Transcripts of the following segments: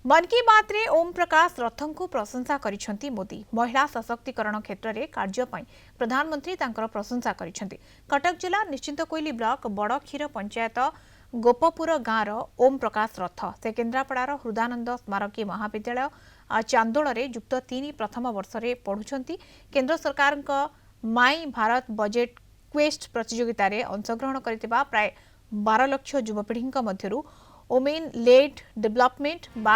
मन की बात रे ओम प्रकाश रथों को प्रशंसा करिसेंती मोदी। महिला सशक्तिकरण क्षेत्र में कार्य पई प्रधानमंत्री तांकर प्रशंसा करिसेंती। कटक जिला निश्चिंत कोइली ब्लॉक बड़क्षीर पंचायत गोपपुर गाँवर ओम प्रकाश रथ से केन्द्रापड़ार हृदानंद स्मारकी महाविद्यालय चांदोल युक्त 3 प्रथम वर्ष में पढ़ुंट। केन्द्र सरकार माई भारत बजेट क्वेस्ट प्रतियोगिता रे अंशग्रहण करथिबा प्राय 12 लाख युवपीढ़ी मध्यरु ओमेन लेड डेवलपमेंट बा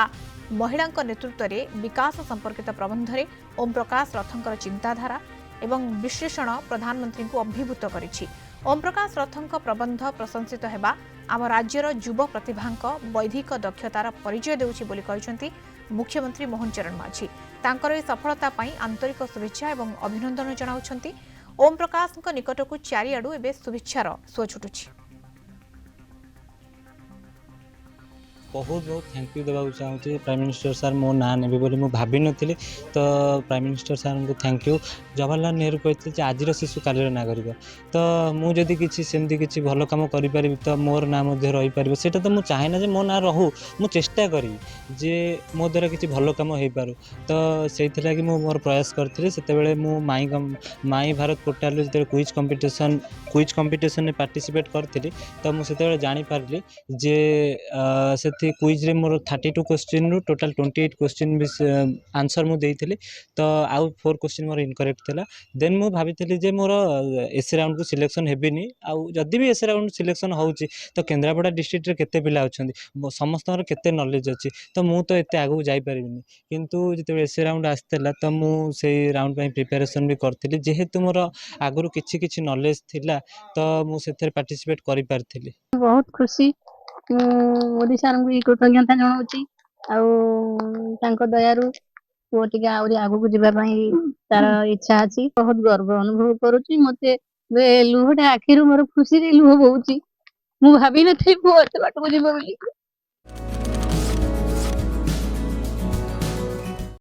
महिला नेतृत्व में विकास संपर्कित प्रबंध में ओम प्रकाश रथंकर चिंताधारा एवं विश्लेषण प्रधानमंत्री को अभिभूत करिछि। ओम प्रकाश रथंक प्रबंध प्रशंसित हेबा आम राज्यर युव प्रतिभा बौद्धिक दक्षतार परिचय देउछि बोली कहिसेंती मुख्यमंत्री मोहन चरण माझी। तांकर ए सफलता पई आंतरिक शुभेच्छा एवं अभिनंदन जणाउछंती। ओम प्रकाश निकट को चारिआडू एबे शुभेच्छार सुଅ छुटुछि। बहुत बहुत थैंक यू देवाक चाहूँगी प्राइम मिनिस्टर सर मो ना ने बोली मुझे भाभी नी तो प्राइम मिनिस्टर सर को थैंक यू। जवाहरलाल नेहरू कहते आज शिशु कालीर नागरिक तो मुझे किसी सेमती किसी भल कम करें तो मोर ना रही पार से तो मुझे चाहे ना मो ना रहू मु चेष्टा करी जे मो द्वारा किसी भल कम हो पारू तो से लगी मोर प्रयास करी से माई भारत पोर्टाल जो क्विज कंपिटिशन में पार्टिसिपेट करी तो मुझे जापारि जे से क्विज रे मोर 32 क्वेश्चन रु टोटल 28 क्वेश्चन आंसर मु देइथिली तो आउ 4 क्वेश्चन मोर इनकरेक्ट थिला। देन मु भाबिथिली जे मोर एस राउंड को सिलेक्शन हेबिनी आउ जदि भी एस राउंड सिलेक्शन होउची तो केन्द्रापड़ा डिस्ट्रिक्ट रे केते पिला अछंती समस्त केते नॉलेज अछि तो मु तो एते आगु जाई परिबिनी किंतु जते एस राउंड आस्तेला तो मु सेही राउंड पई प्रिपरेशन भी करथिली जेहेतु मोर आगुरु किछि नॉलेज थिला तो मु सेथे पार्टिसिपेट करि पारथिली। बहुत खुशी मोदी सार को कृतज्ञता जनाऊँगी आउ दयारू पुओ टिके आउरी आगु को जीवा तार इच्छा अच्छी बहुत गर्व अनुभव करुच्ची मते लुहटा आखिरु मोर खुशी रे लुह बहुची मु भाभी नथि पुओ एते बाट को जीव बोली।